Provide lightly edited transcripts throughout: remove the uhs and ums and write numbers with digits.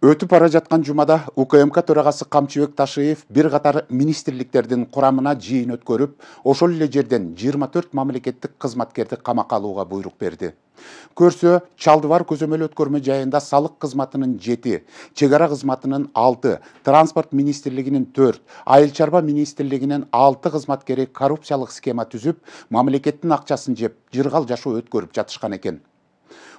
Өтүп бара жаткан жумада УКМК төрагасы Камчыбек Ташиев бир катар министрликтердин курамына жыйын өткөрүп, ошол эле жерден 24 мамлекеттик кызматкерди камакка алууга буйрук берди. Көрсө, Чалдыбар көзөмөл өткөрмө жайында салык кызматынын 7, чек ара кызматынын 6, транспорт министрлигинин 4, айыл чарба министрлигинин 6 кызматкери коррупциялык схема түзүп, мамлекеттин акчасын жеп, жыргал жашоо өткөрүп жатышкан экен.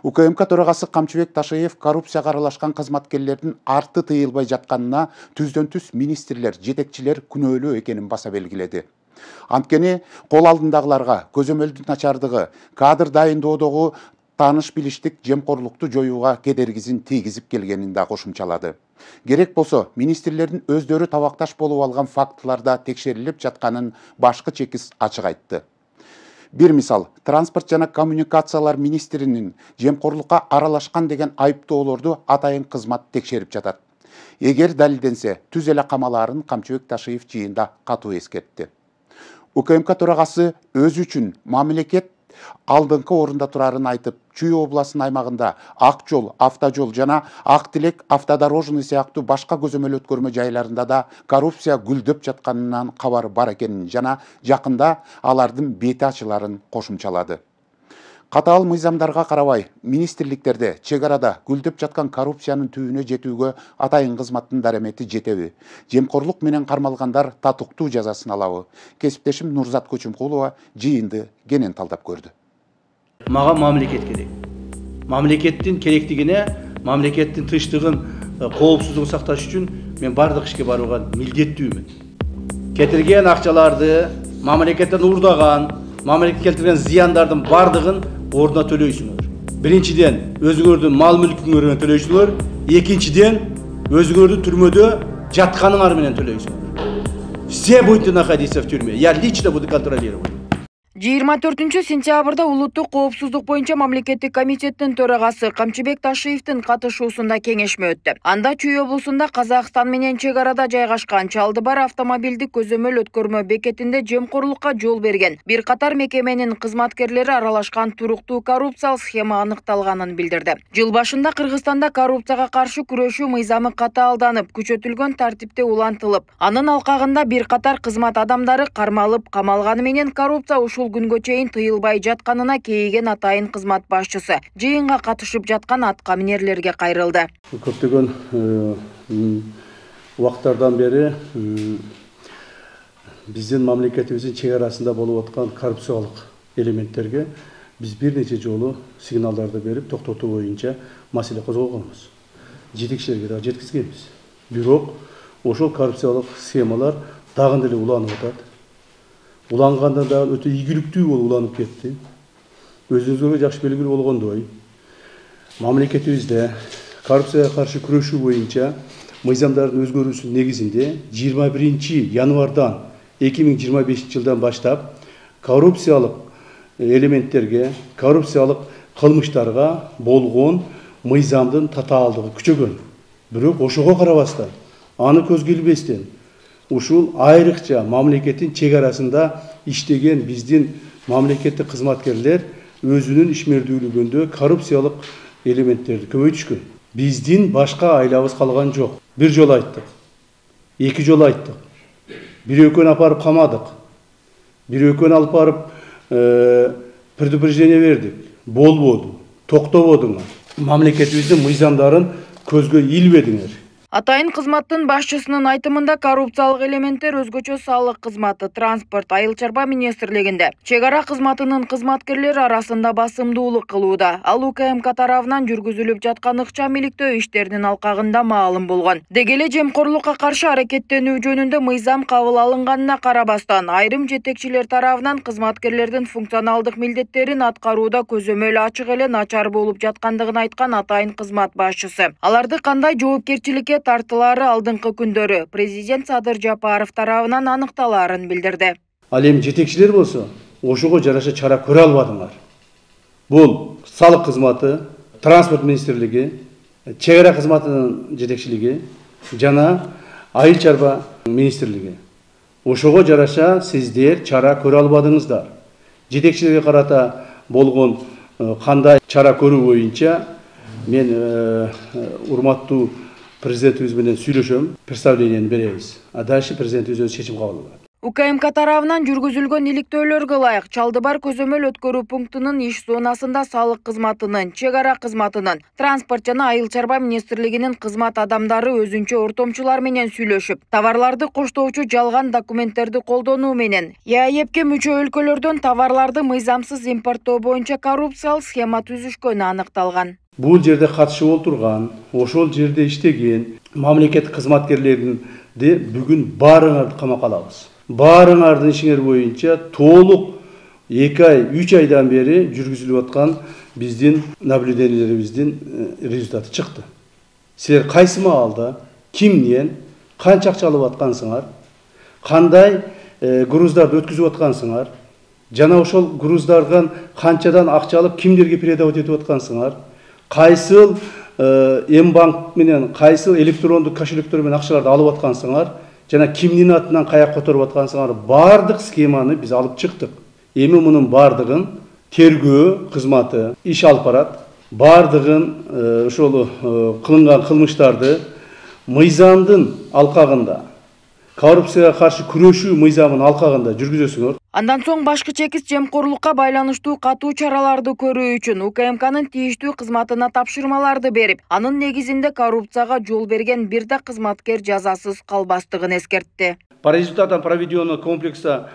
УКМК төрагасы Камчыбек Ташиев коррупцияга аралашкан кызматкерлердин арты тыйылбай жатканына түздөн түз министрлер, жетекчилер күнөөлүү экенин баса белгиледи. Анткени кол алдындагыларга көзөмөлдүн начардыгы, кадр дайындоодогу тааныш билиштик жемкорлукту жоюуга кедергисин тийгизип келгенин да кошумчалады. Керек болсо, министрлердин өздөрү табакташ болуп алган фактыларда текшерилип жатканын башкы чекис ачык айтты. Bir misal, Transport жана коммуникациялар министринин жемкорлукка аралашкан деген айыптоолорду атайын кызмат текшерип жатат. Эгер далилденсе, түз эле камалаарын Камчыбек Ташиев жыйында катуу эскертти. УКМК төрагасы өзү үчүн мамлекет алдыңкы орунда турарын айтып, Чүй областынын аймагында Ак жол, автожол жана Ак тилек автодорожный сыяктуу башка көзөмөл өткөрмө жайларында да коррупция гүлдөп жатканынан кабары бар экенин жана жакында алардын бети ачыларын кошумчалады. Катаал мыйзамдарга карабай, министрликтерде чек арада гүлдөп жаткан коррупциянын түбүнө жетүүгө атайын кызматтын даремети жетеби? Жемкорлук менен кармалгандар татыктуу жазасын алабы? Кесиптешим Нурзат Көчүмкулова жыйынды кенен талдап көрдү. Мага мамлекет керек. Мамлекеттин керектигине, мамлекеттин тынчтыгын, коопсуздугун сакташ үчүн мен бардык ишке барууга милдеттүүмүн. Кетирген акчаларды, мамлекеттен урдаган, мамлекет келтирген зыяндардын бардыгын ордуна төлөйсүңөр. Биринчиден өзүңөрдүн мал мүлкүңөрдөн төлөйсүңөр, экинчиден өзүңөрдү түрмөдө жатканыңар менен төлөйсүңөр. Все будете находиться в тюрьме. Я лично буду контролировать. 24 сентябрда улуттук коопсуздук боюнча мамлекеттик комитеттин төрагасы Камчыбек Ташиевдин катышуусунда кеңешме өттү. Анда Чүй облусунда Казакстан менен чек арада жайгашкан Чалдыбар автомобилдик көзөмөл өткөрмө бекетинде жемкорлукка жол берген бир катар мекеменин кызматкерлери аралашкан туруктуу коррупциялык схема аныкталганын билдирди. Жыл башында Кыргызстанда коррупцияга каршы күрөшүү мыйзамы катаалданып, күчөтүлгөн тартипте улантылып, анын алкагында бир катар кызмат адамдары кармалып, камалганы менен коррупция ушул күнгө чейин тыйылбай жатканына кейиген атайын кызмат башчысы жыйынга катышып жаткан атка минерлерге кайрылды. Көптөгөн убактардан бери биздин мамлекетибиздин чек арасында болуп аткан коррупциялык элементтерге биз бир нече жолу сигналдарды берип, токтотуу боюнча маселе козгогонбуз. Жетекчилерге да жеткизгенбиз. Бирок ошол коррупциялык схемалар дагы деле уланып атат. Уланганда да өтө ийгиликтүү болуп уланып кетти. Өзүңүзгө жакшы белгилүү болгондой, мамлекетибизде коррупцияга каршы күрөшүү боюнча мыйзамдардын өзгөрүүсүнүн негизинде 21 январдан 2025 жылдан баштап коррупциялык элементтерге, коррупциялык кылмыштарга болгон мыйзамдын татаалдыгы күчөгөн. Бирок ошого карабастан, аны көзгө илбестен ушул айрыкча мамлекеттин чек арасында иштеген биздин мамлекеттик кызматкерлер өзүнүн ишмердүүлүгүндө коррупциялык элементтерди көбөйтүшкөн. Биздин башка айлабыз калган жок. Бир жол айттык, эки жол айттык. Бир экөөнү апарып камадык. Бир экөөнү алып барып предупреждение бердик. Болбоду, токтободуңар. Мамлекетибиздин мыйзамдарын көзгө илбедиңер. Атайын кызматтын башчысынын айтымында коррупциялык элементтер өзгөчө салык кызматы, транспорт, айыл чарба министрлигинде чек ара кызматынын кызматкерлери арасында басымдуулук кылууда. Ал УКМК тарабынан жүргүзүлүп жаткан ыкчам иликтөө иштеринин алкагында маалым болгон. Деги эле жемкорлукка каршы аракеттенүү жөнүндө мыйзам кабыл алынганына карабастан, айрым жетекчилер тарабынан кызматкерлердин функционалдык милдеттерин аткарууда көзөмөл ачык эле начар болуп жаткандыгын айткан атайын кызмат башчысы. Аларды кандай жоопкерчиликке тартылары алдыңкы күндөрү президент Садыр Жапаров тарабынан аныкталарын билдирди. Ал эми жетекчилер болсо, ошого жараша чара көрө албадыңар. Бул салык кызматы, транспорт министрлиги, чек ара кызматынын жетекчилиги жана айыл чарба министрлиги. Ошого жараша сиздер чара көрө албадыңыздар. Жетекчилерге карата болгон кандай чара көрүү боюнча мен урматтуу Президентибиз менен сүйлөшөм, представлениени беребиз. А дальше президентибиз өз чечим кабыл кылат. УКМК тарабынан жүргүзүлгөн иликтөөлөргө ылайык Чалдыбар көзөмөл өткөрүү пунктунун иш зонасында салык кызматынын, чек ара кызматынын, транспорт жана айыл чарба министрлигинин кызмат адамдары өзүнчө ортомчулар менен сүйлөшүп, товарларды коштоочу жалган документтерди колдонуу менен ЕАЭПке мүчө өлкөлөрдөн товарларды мыйзамсыз импорттоо боюнча коррупциялык схема түзүшкөнү аныкталган. Бул жерде катышып олтурган, ошол жерде иштеген мамлекеттик кызматкерлерди бүгүн баарыңарды камакка алабыз. Баарыңардын ишиңер боюнча толук 2 ай, 3 айдан бери жүргүзүлүп аткан биздин наблюдениелерибиздин результаты чыкты. Силер кайсы маалда, кимден, канча акча алып аткансыңар, кандай груздарды өткүзүп аткансыңар, жана ошол груздардан канчадан акча алып кимдерге передавать этип аткансыңар, кайсыл М-банк менен, кайсыл электрондук кошелектер менен акчаларды алып аткансыңар, жана кимдин атынан каяк которуп аткансыңар, бардык схеманы биз алып чыктык. Эми мунун бардыгын тергөө кызматы иш алып барат. Бардыгын ошол кылынган кылмыштарды мыйзамдын алкагында, коррупцияга каршы күрөшүү мыйзамынын алкагында жүргүзөсүңөр. Андан соң башкы чекис жемкорлукка байланыштуу катуу чараларды көрүү үчүн УКМКнын тийиштүү кызматына тапшырмаларды берип, анын негизинде коррупцияга жол берген бир да кызматкер жазасыз калбастыгын эскертти. По результатам проведенного комплекса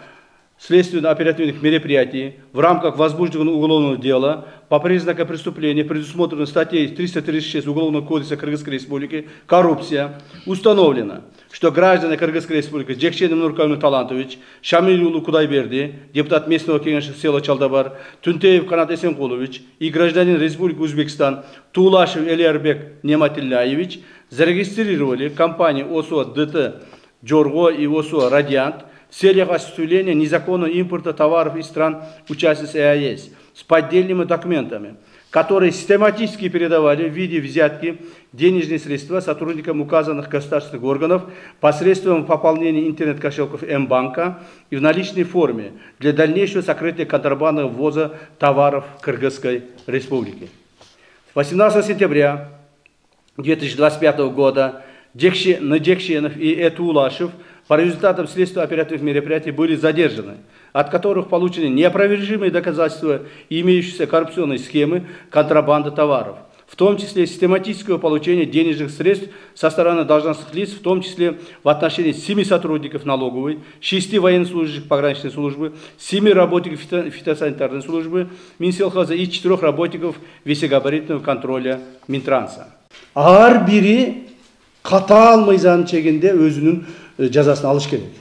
следственно-оперативных мероприятий в рамках возбужденного уголовного дела по признакам преступления, предусмотренных статьей 336 Уголовного кодекса Кыргызской Республики «Коррупция», установлено, что граждане Кыргызской Республики Джекченов Нуркалин Талантович, Шамилюлу Кудайберди, депутат местного кеңеша села Чалдабар, Тунтеев Канат Эсенкулович и гражданин Республики Узбекистан Тулашев Элиарбек Нематилляевич зарегистрировали компании ОСО ДТ Джорго и ОСО Радиант в целях осуществления незаконного импорта товаров из стран участниц ЕАЭС с поддельными документами, которые систематически передавали в виде взятки денежные средства сотрудникам указанных государственных органов посредством пополнения интернет-кошельков М-банка и в наличной форме для дальнейшего сокрытия контрабандного ввоза товаров Кыргызской Республики. 18 сентября 2025 года Джекшенов и Этулашев по результатам следственно-оперативных мероприятий были задержаны, от которых получены неопровержимые доказательства имеющейся коррупционной схемы контрабанды товаров, в том числе систематического получения денежных средств со стороны должностных лиц, в том числе в отношении 7 сотрудников налоговой, 6 военнослужащих пограничной службы, 7 работников фитосанитарной службы Минсельхоза и 4 работников весегабаритного контроля Минтранса. Ар бири катаал мыйзам чегинде өзүнүн жазасын алыш керек.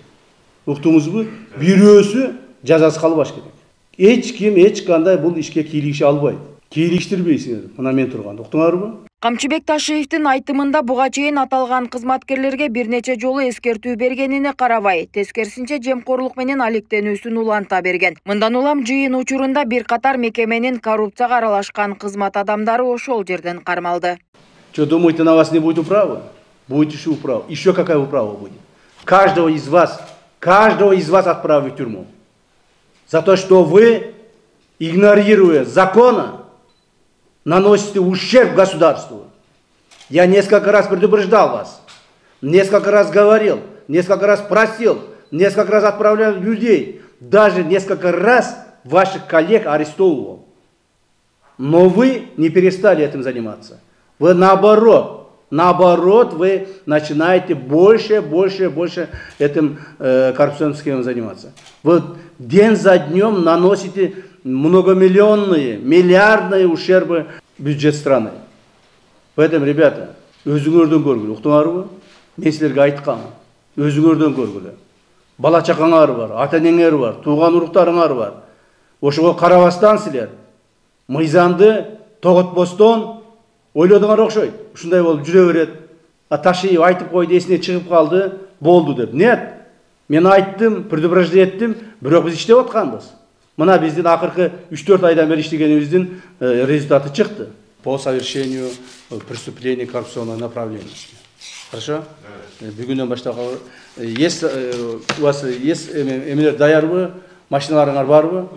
Уктуңузбу? Бирөөсү жазасы калбаш керек. Эч ким эч кандай бул ишке кийлигише албайт. Кийлиштирбейсиңер. Мына мен турганда. Уктуңарбы? Камчыбек Ташиевдин айтымында буга чейин аталган кызматкерлерге бир нече жолу эскертүү бергенине карабай, тескерисинче жемкорлук менен алектенүүсүн уланта берген. Мындан улам жыйын учурунда бир катар мекеменин коррупцияга аралашкан кызмат адамдары ошол жерден кармалды. Что, думаете, на вас не будет управы? Будет еще управа. Еще какая управа будет? Каждого из вас отправят в тюрьму. За то, что вы, игнорируя закона, наносите ущерб государству. Я несколько раз предупреждал вас, несколько раз говорил, несколько раз просил, несколько раз отправлял людей, даже несколько раз ваших коллег арестовывал. Но вы не перестали этим заниматься. Вы наоборот, вы начинаете больше этим коррупционным схемам заниматься. Вы день за днем наносите многомиллионные, миллиардные ущербы в бюджет страны. Поэтому, ребята, өзүңөрдөн көргүлө, уктуңарбы? Мен силерге айткам, өзүңөрдөн көргүлө. Бала чакаңар бар, ата-энеңер бар, тууган уруктарыңар бар. Ошого карабастан силер мыйзамды тоготпостон ойлодуңар окшойт. Ушундай болуп жүрө берет. Ташиев айтып койду, эсине чыгып калды, болду деп. Нет. Мен айттым, предупреждение еттим, бирок биз иштеп атканбыз. Мына биздин акыркы 3-4 айдан бери иштегенибиздин результаты чыкты по совершению преступлений коррупционного направления. Хорошо? Бүгүндөн баштап у вас есть эмелер даярбы? Машиналарыңар барбы?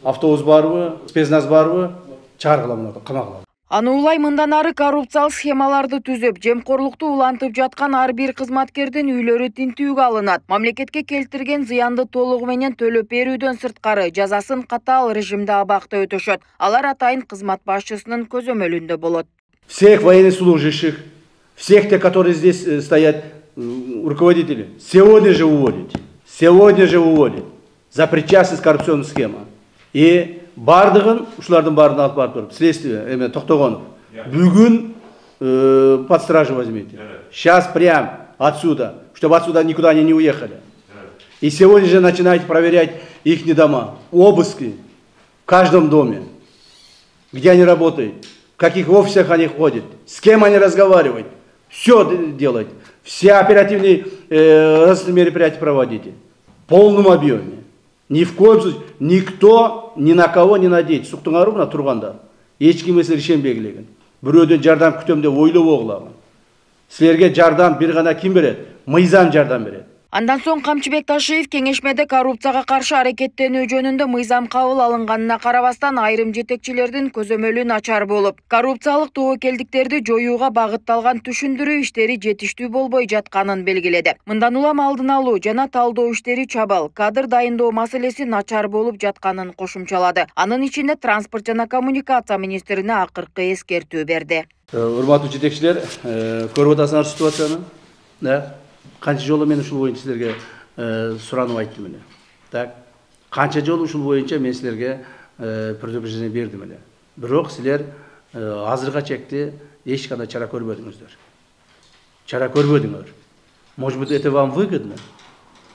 Автобус барбы? Спецназ барбы? Чыгаргыла муну, камагыла. Аны улай мындан ары коррупциялык схемаларды түзүп, жемкорлукту улантып жаткан ар бир кызматкердин үйлөрү тинтүүгө алынат. Мамлекетке келтирген зыянды толугу менен төлөп берүүдөн сырткары жазасын катаал режимде абакта өтөшөт. Алар атайын кызмат башчысынын көзөмөлүндө болот. Всех военнослужащих, всех тех, которые здесь стоят, руководители, сегодня же уволить. Сегодня же уволить. За причастность к коррупционным схемам. И бардығын, ушулардын барын алып барып тұрып, следствие, Тоқтоғонов, бүгін под стражу возьмите. Сейчас прям отсюда, чтобы отсюда никуда они не уехали. И сегодня же начинайте проверять их дома, обыски в каждом доме, где они работают, в каких офисах они ходят, с кем они разговаривают. Все делать, все оперативные мероприятия проводите в полном объеме. Ни в коем случае никто ни на кого не надеется. Суктың арыбына турганда эч ким решен белгилеген. Бирөөдөн жардам күтөм деп ойлоп огулаган. Силерге жардам бир гана ким берет? Мыйзам жардам берет. Андан соң Камчыбек Ташиев кеңешмеде коррупцияга каршы аракеттенүү жөнүндө мыйзам кабыл алынганына карабастан айрым жетекчилердин көзөмөлү начар болуп, коррупциялык тобокелдиктерди жоюуга багытталган түшүндүрүү иштери жетиштүү болбой жатканын белгиледи. Мындан улам алдын алуу жана талдоо иштери чабал, кадр дайындоо маселеси начар болуп жатканын кошумчалады. Анын ичинде транспорт жана коммуникация министрине акыркы эскертүү берди. Урматтуу жетекчилер, көрүп атасыңар ситуацияны. Қанша жолы мен ушул боюнча силерге суранып айттым эле. Так, канча жолу ушул боюнча мен силерге предупреждение бердим эле. Бирок силер азыркыга чекти эч кандай чара көрбөдүңүздөр. Чара көрбөдүңөр. Может быть, это вам выгодно?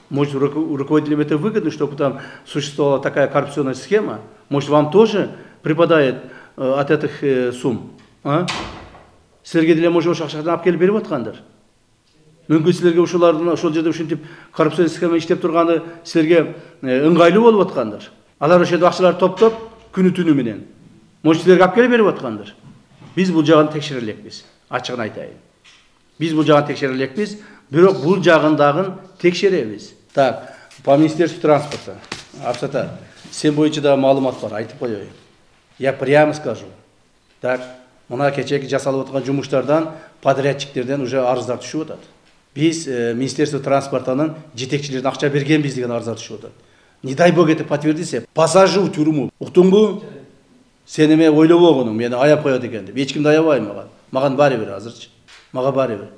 Может, руководителям это выгодно, чтобы там существовала такая коррупционная схема? Может, вам тоже припадает от этих сумм? Силерге деле может ошол акчаны алып келип берип аткандыр. Мүмкін сілерге ошол жерде ушинтип коррупциялык схема иштеп турганы силерге ыңгайлуу болуп аткандыр. Алар ошол акчаларды топтоп күнү түнү менен. Может, силерге алып келип берип аткандыр. Биз бул жагын текшере элекпиз. Ачыгын айтайын. Биз бул жагын текшере элекпиз, бирок бул жагындагын текшеребиз. Так, по Министерству транспорта. Абсата, сен боюнча да маалымат бар, айтып коеюн. Я прямо скажу. Так, мына кечеки жасалып аткан жумуштардан подрядчиктерден уже арыздар түшүп атат. Biz Министерство транспортанын жетекчилердин акча бергенбиз деген арыздар түшүп атат. Не дай бог это подтвердится, посажу в тюрьму. Уктуңбу? Сен эме ойлобогонуң, мени аяп коет экен деп. Эч кимди аябайм мага. Мага баары бир азырчы. Мага баары бир.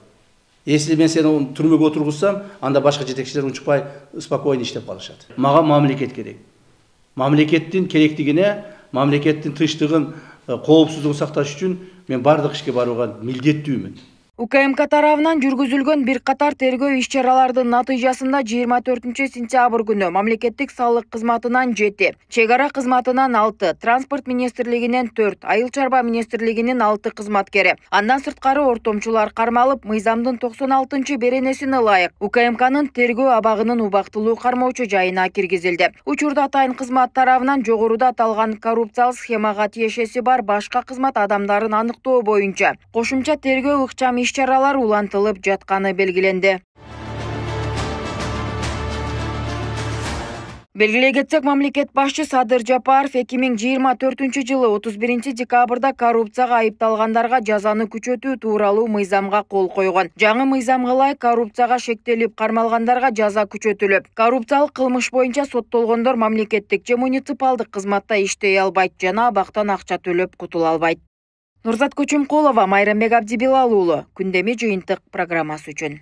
Если мен сени түрмөгө отургузсам, анда башка жетекчилер унчукпай спокойно иштеп калышат. Мага мамлекет керек. Мамлекеттин керектигине, мамлекеттин тынчтыгын, коопсуздугун сакташ үчүн мен бардык ишке барууга милдеттүүмүн. УКМК тарабынан жүргүзүлгөн бир катар тергөө иш-чаралардын натыйжасында 24 сентябрь күнү мамлекеттик салык кызматынан 7, чек ара кызматынан 6, транспорт министрлигинен 4, айыл чарба министрлигинин 6 кызматкери. Андан сырткары ортомчулар кармалып, мыйзамдын 96 беренесине ылайык УКМКнын тергөө абагынын убактылуу кармоочу жайына киргизилди. Учурда атайын кызмат тарабынан жогоруда аталган коррупциялык схемага тиешеси бар башка кызмат адамдарын аныктоо боюнча кошумча тергөө ыкчам иш-чаралар улантылып жатканы белгиленди. Белгилей кетсек, мамлекет башчы Садыр Жапаров 2024 жылы 31 декабрда коррупцияга айыпталгандарга жазаны күчөтүү тууралуу мыйзамга кол койгон. Жаңы мыйзамга ылайык коррупцияга шектелип кармалгандарга жаза күчөтүлүп, коррупциялык кылмыш боюнча соттолгондор мамлекеттик же муниципалдык кызматта иштей албайт жана абактан акча төлөп кутула албайт. Нурзат Көчөмкулова, Майрамбек Абдибилал уулу, Күндөмү жыйынтык программасы үчүн.